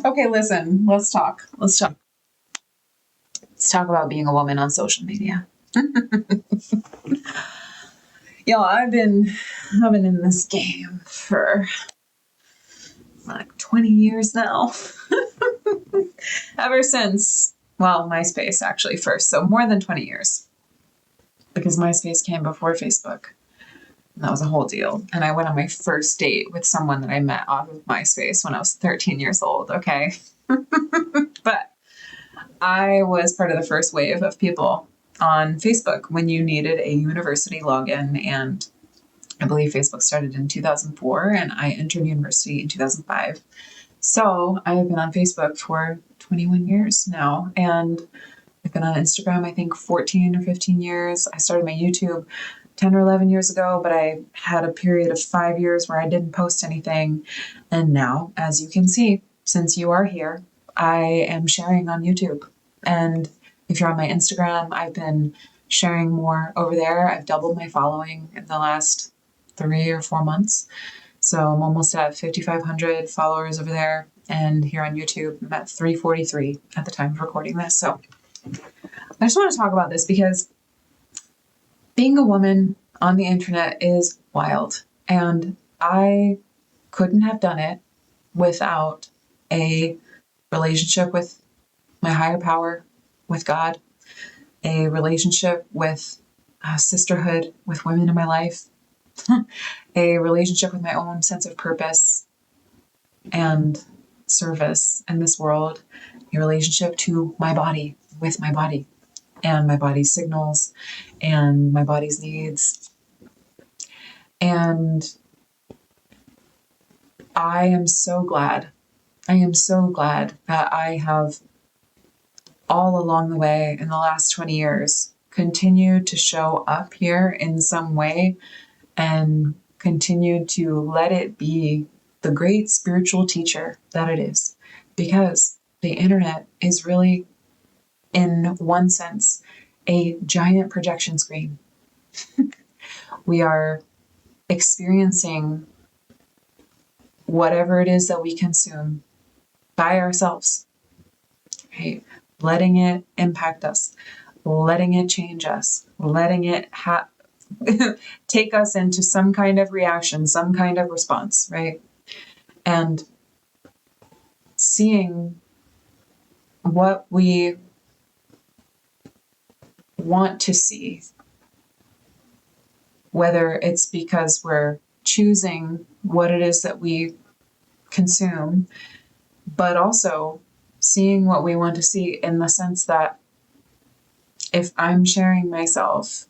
Okay, listen, let's talk. Let's talk about being a woman on social media. Y'all, I've been in this game for like 20 years now. Ever since, well, MySpace actually first, so more than 20 years. Because MySpace came before Facebook. And that was a whole deal. And I went on my first date with someone that I met off of MySpace when I was 13 years old, okay? But I was part of the first wave of people on Facebook when you needed a university login, and I believe Facebook started in 2004 and I entered university in 2005. So I have been on Facebook for 21 years now, and I've been on Instagram, I think 14 or 15 years. I started my YouTube 10 or 11 years ago, but I had a period of 5 years where I didn't post anything. And now, as you can see, since you are here, I am sharing on YouTube. And if you're on my Instagram, I've been sharing more over there. I've doubled my following in the last 3 or 4 months. So I'm almost at 5,500 followers over there. And here on YouTube, I'm at 343 at the time of recording this. So I just want to talk about this because being a woman on the internet is wild. And I couldn't have done it without a relationship with my higher power, with God, a relationship with sisterhood, with women in my life, a relationship with my own sense of purpose and service in this world, a relationship to my body, with my body, and my body's signals and my body's needs. And I am so glad that I have all along the way in the last 20 years continued to show up here in some way and continued to let it be the great spiritual teacher that it is. Because the internet is really, in one sense, a giant projection screen. We are experiencing whatever it is that we consume by ourselves, right? Letting it impact us, letting it change us, letting it take us into some kind of reaction, some kind of response, right? And seeing what we want to see, whether it's because we're choosing what it is that we consume, but also seeing what we want to see in the sense that if I'm sharing myself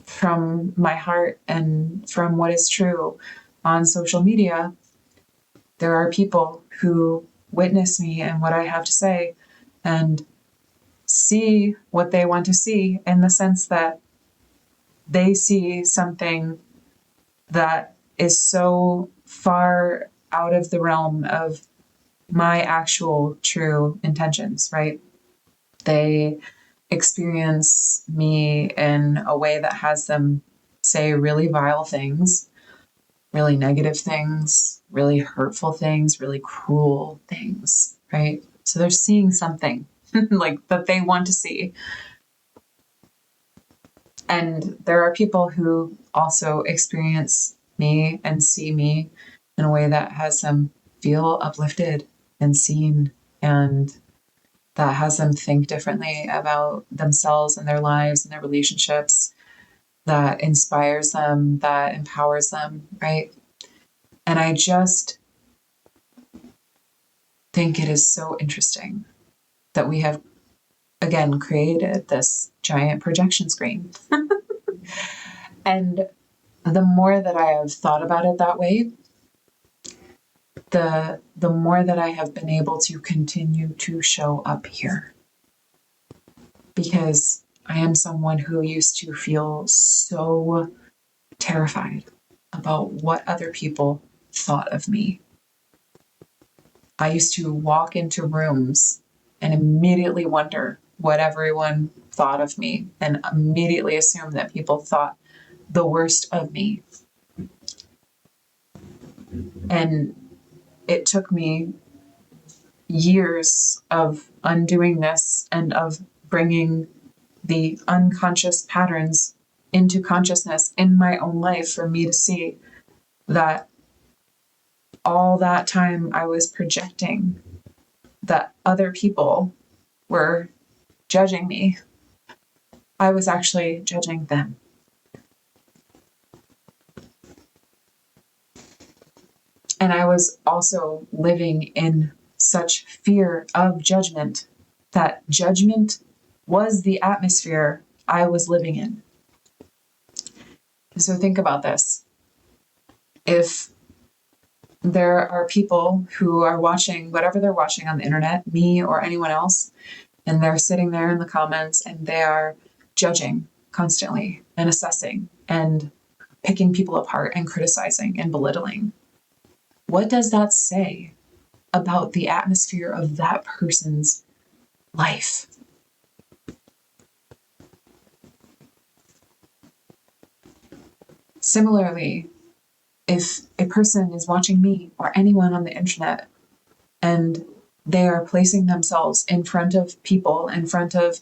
from my heart and from what is true on social media, there are people who witness me and what I have to say and see what they want to see in the sense that they see something that is so far out of the realm of my actual true intentions, right? They experience me in a way that has them say really vile things, really negative things, really hurtful things, really cruel things, right? So they're seeing something like that they want to see. And there are people who also experience me and see me in a way that has them feel uplifted and seen, and that has them think differently about themselves and their lives and their relationships, that inspires them, that empowers them, right? And I just think it is so interesting that we have, again, created this giant projection screen. And the more that I have thought about it that way, the more that I have been able to continue to show up here. Because I am someone who used to feel so terrified about what other people thought of me. I used to walk into rooms and immediately wonder what everyone thought of me and immediately assume that people thought the worst of me. And it took me years of undoing this and of bringing the unconscious patterns into consciousness in my own life for me to see that all that time I was projecting that other people were judging me. I was actually judging them. And I was also living in such fear of judgment that judgment was the atmosphere I was living in. So think about this. If there are people who are watching whatever they're watching on the internet, me or anyone else, and they're sitting there in the comments and they are judging constantly and assessing and picking people apart and criticizing and belittling, what does that say about the atmosphere of that person's life? Similarly, if a person is watching me or anyone on the internet and they are placing themselves in front of people, in front of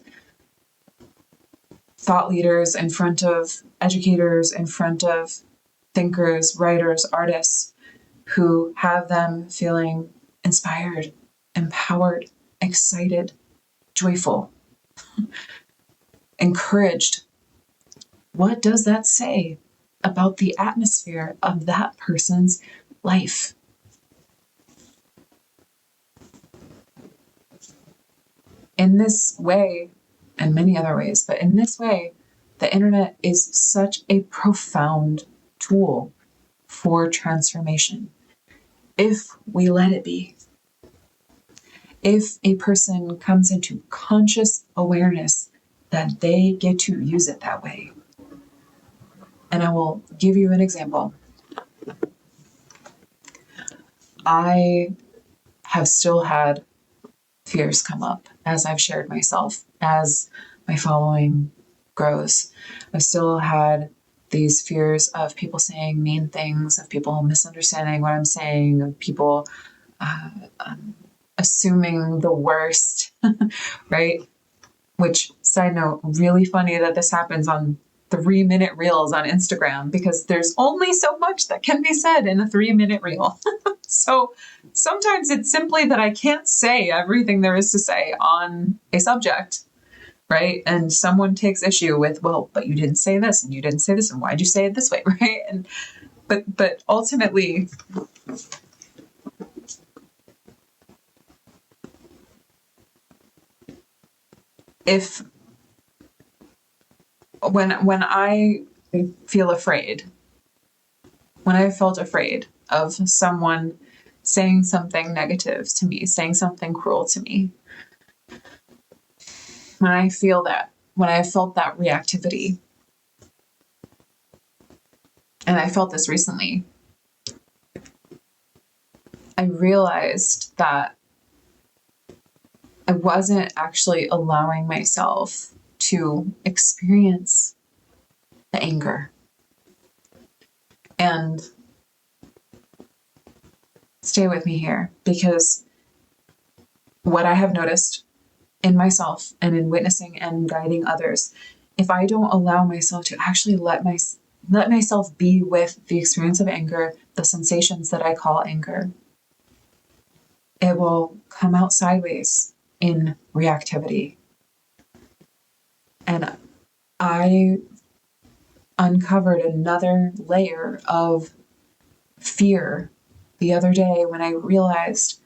thought leaders, in front of educators, in front of thinkers, writers, artists who have them feeling inspired, empowered, excited, joyful, encouraged, what does that say about the atmosphere of that person's life? In this way, and many other ways, but in this way, the internet is such a profound tool for transformation, if we let it be. If a person comes into conscious awareness that they get to use it that way. And I will give you an example. I have still had fears come up as I've shared myself, as my following grows. I've still had these fears of people saying mean things, of people misunderstanding what I'm saying, of people assuming the worst, right? Which, side note, really funny that this happens on 3-minute reels on Instagram, because there's only so much that can be said in a 3-minute reel. So sometimes it's simply that I can't say everything there is to say on a subject, right? And someone takes issue with, well, but you didn't say this and you didn't say this, and why'd you say it this way, right? And but ultimately, if when I feel afraid, when I felt afraid of someone saying something negative to me, saying something cruel to me, when I feel that, when I felt that reactivity, and I felt this recently, I realized that I wasn't actually allowing myself to experience the anger. And stay with me here, because what I have noticed in myself and in witnessing and guiding others, if I don't allow myself to actually let myself be with the experience of anger, the sensations that I call anger, it will come out sideways in reactivity. And I uncovered another layer of fear the other day when I realized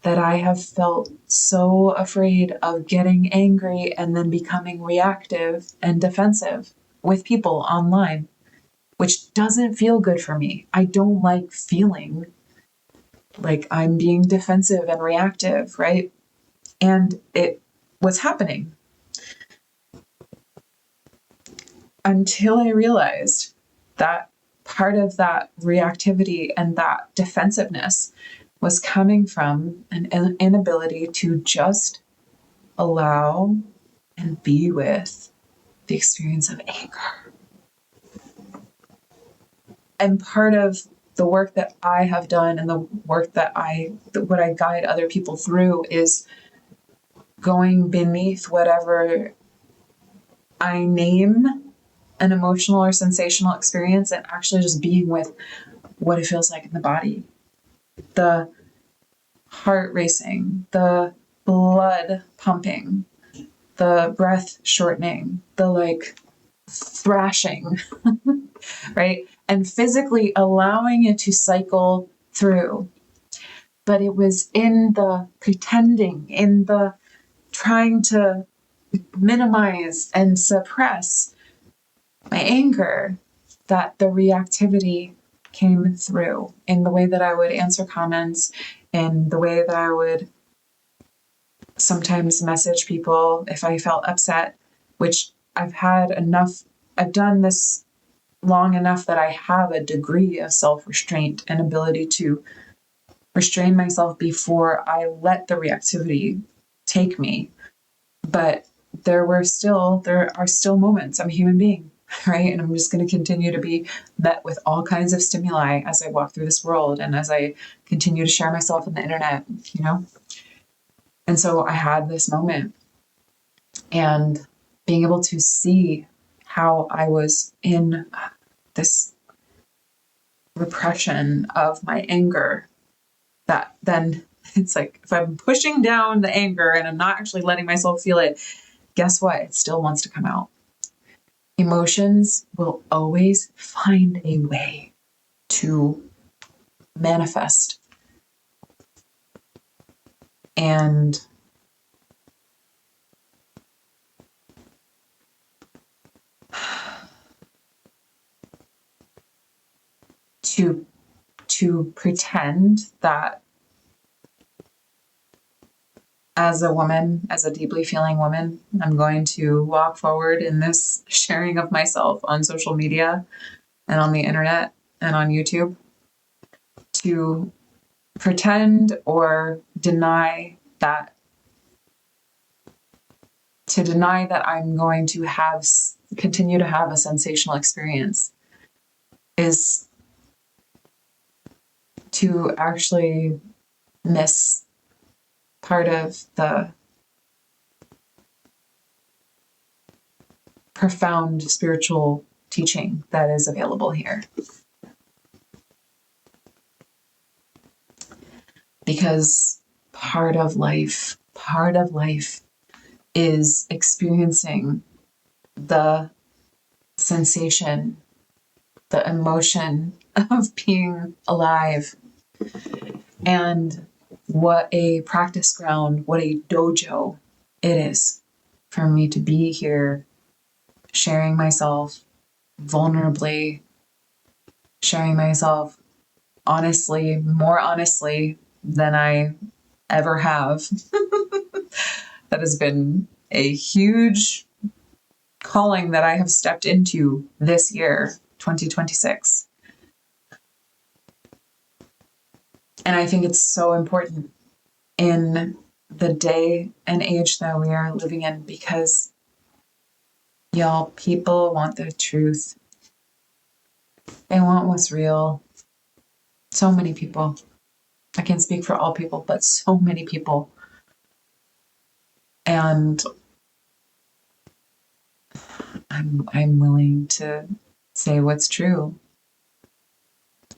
that I have felt so afraid of getting angry and then becoming reactive and defensive with people online, which doesn't feel good for me. I don't like feeling like I'm being defensive and reactive, right? And it was happening until I realized that part of that reactivity and that defensiveness was coming from an inability to just allow and be with the experience of anger. And part of the work that I have done and the work that what I guide other people through is going beneath whatever I name an emotional or sensational experience and actually just being with what it feels like in the body. The heart racing, the blood pumping, the breath shortening, the thrashing, right? And physically allowing it to cycle through. But it was in the pretending, in the trying to minimize and suppress my anger that the reactivity came through in the way that I would answer comments, in the way that I would sometimes message people if I felt upset, which I've done this long enough that I have a degree of self-restraint and ability to restrain myself before I let the reactivity take me. But there are still moments. I'm a human being, right? And I'm just going to continue to be met with all kinds of stimuli as I walk through this world and as I continue to share myself on the internet, And so I had this moment, and being able to see how I was in this repression of my anger, that then it's like, if I'm pushing down the anger and I'm not actually letting myself feel it, guess what? It still wants to come out. Emotions will always find a way to manifest. And to pretend that as a woman, as a deeply feeling woman, I'm going to walk forward in this sharing of myself on social media and on the internet and on YouTube, to pretend or deny that I'm going to continue to have a sensational experience is to actually miss part of the profound spiritual teaching that is available here. Because part of life is experiencing the sensation, the emotion of being alive. And what a practice ground, what a dojo it is for me to be here sharing myself vulnerably, sharing myself honestly, more honestly than I ever have. That has been a huge calling that I have stepped into this year, 2026. And I think it's so important in the day and age that we are living in, because y'all, people want the truth. They want what's real. So many people. I can't speak for all people, but so many people. And I'm willing to say what's true.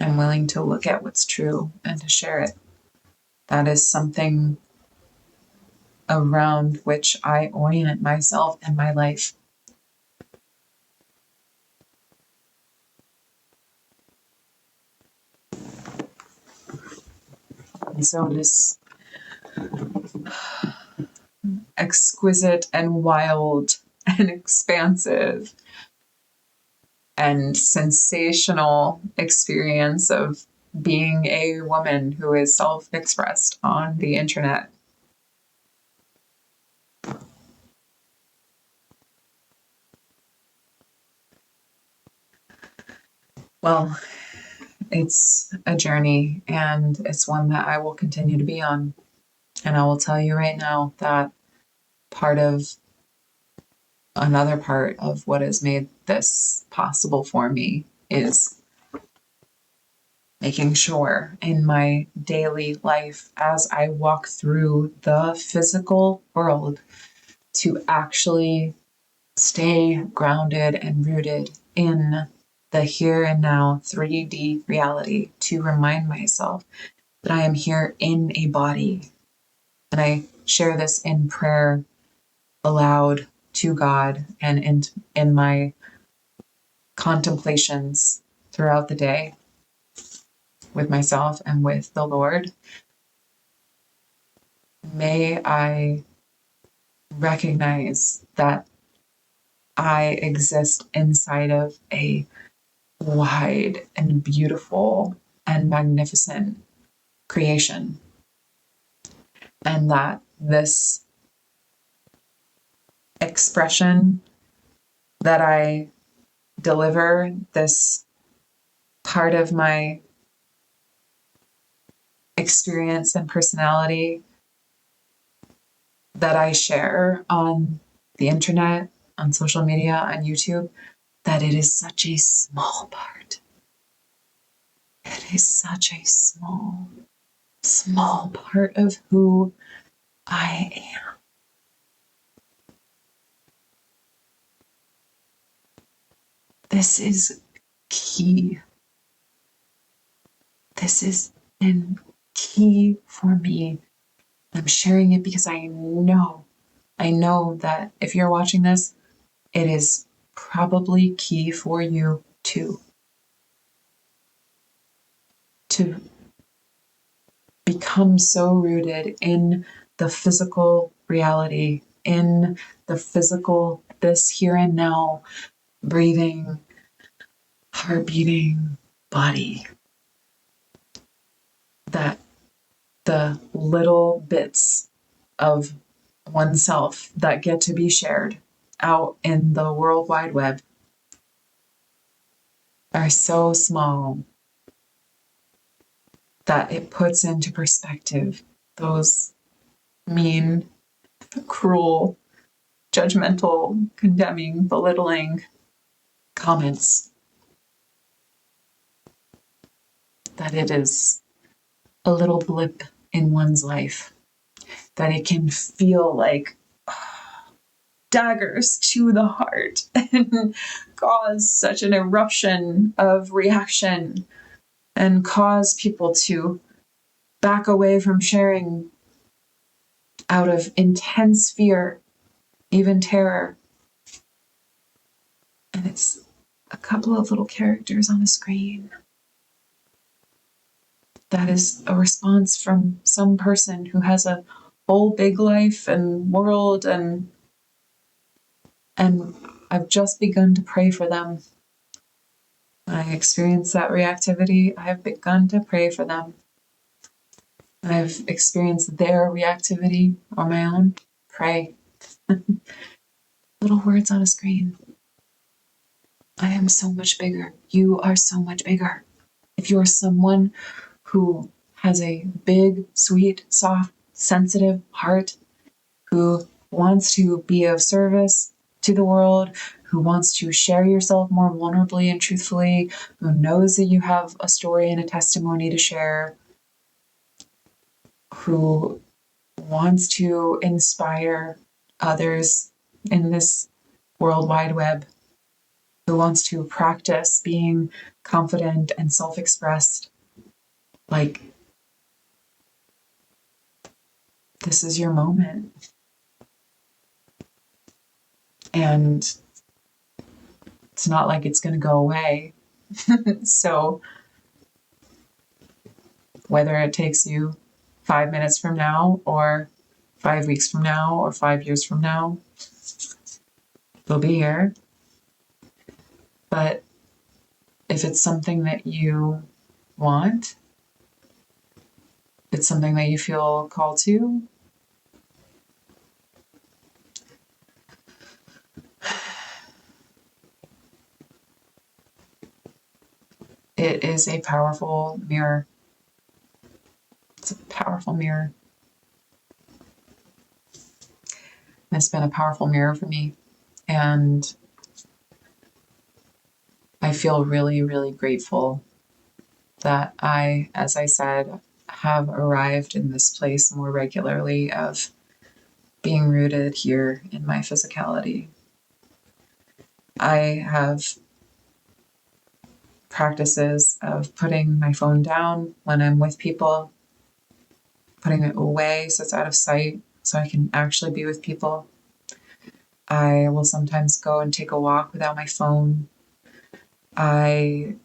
I'm willing to look at what's true and to share it. That is something around which I orient myself and my life. And so this exquisite and wild and expansive and sensational experience of being a woman who is self-expressed on the internet. Well, it's a journey, and it's one that I will continue to be on. And I will tell you right now that another part of what has made this possible for me is making sure in my daily life as I walk through the physical world to actually stay grounded and rooted in the here and now 3D reality, to remind myself that I am here in a body. And I share this in prayer aloud to God and in my contemplations throughout the day with myself and with the Lord. May I recognize that I exist inside of a wide and beautiful and magnificent creation, and that this expression that I deliver, this part of my experience and personality that I share on the internet, on social media, on YouTube, that it is such a small part. It is such a small part of who I am. This is key. This is been key for me. I'm sharing it because I know that if you're watching this, it is probably key for you too. To become so rooted in the physical reality, in the physical, this here and now, breathing, heart beating body, that the little bits of oneself that get to be shared out in the World Wide Web are so small that it puts into perspective those mean, cruel, judgmental, condemning, belittling comments. That it is a little blip in one's life, that it can feel like daggers to the heart and cause such an eruption of reaction and cause people to back away from sharing out of intense fear, even terror. And it's a couple of little characters on a screen. That is a response from some person who has a whole big life and world, and I've just begun to pray for them. When I experience that reactivity, I have begun to pray for them. When I've experienced their reactivity on my own, pray. Little words on a screen. I am so much bigger. You are so much bigger. If you're someone who has a big, sweet, soft, sensitive heart, who wants to be of service to the world, who wants to share yourself more vulnerably and truthfully, who knows that you have a story and a testimony to share, who wants to inspire others in this World Wide Web, who wants to practice being confident and self-expressed. Like, this is your moment. And it's not like it's going to go away. So whether it takes you 5 minutes from now or 5 weeks from now or 5 years from now, you'll be here. But if it's something that you want, it's something that you feel called to, it is a powerful mirror. It's a powerful mirror. It's been a powerful mirror for me. And I feel really, really grateful that I, as I said, have arrived in this place more regularly of being rooted here in my physicality. I have practices of putting my phone down when I'm with people, putting it away so it's out of sight so I can actually be with people. I will sometimes go and take a walk without my phone. I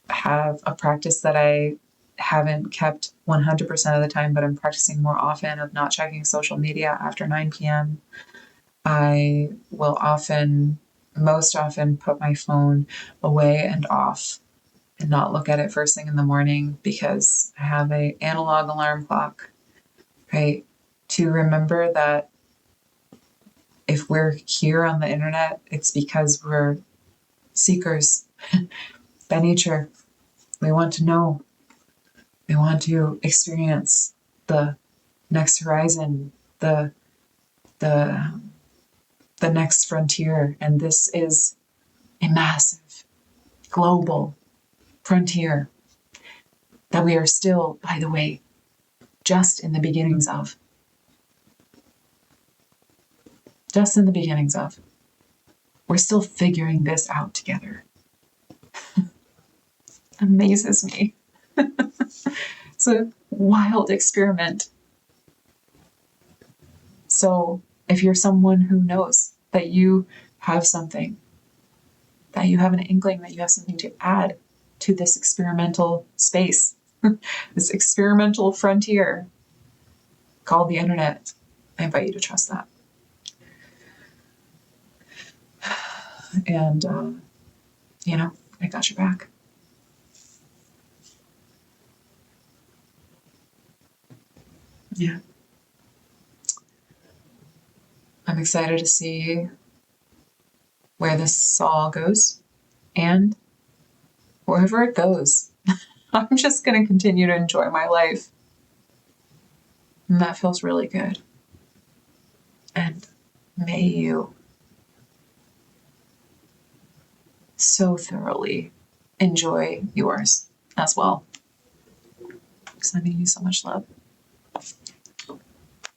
have a practice that I haven't kept 100% of the time, but I'm practicing more often of not checking social media after 9 p.m. I will most often, put my phone away and off and not look at it first thing in the morning because I have an analog alarm clock, right? To remember that if we're here on the internet, it's because we're seekers by nature. We want to know. We want to experience the next horizon, the the next frontier, and this is a massive global frontier that we are still, by the way, just in the beginnings of. Just in the beginnings of. We're still figuring this out together. Amazes me. It's a wild experiment. So if you're someone who knows that you have something, that you have an inkling, that you have something to add to this experimental space, this experimental frontier called the internet, I invite you to trust that. And, I got your back. Yeah. I'm excited to see where this all goes. And wherever it goes, I'm just going to continue to enjoy my life. And that feels really good. And may you so thoroughly enjoy yours as well. Sending you so much love.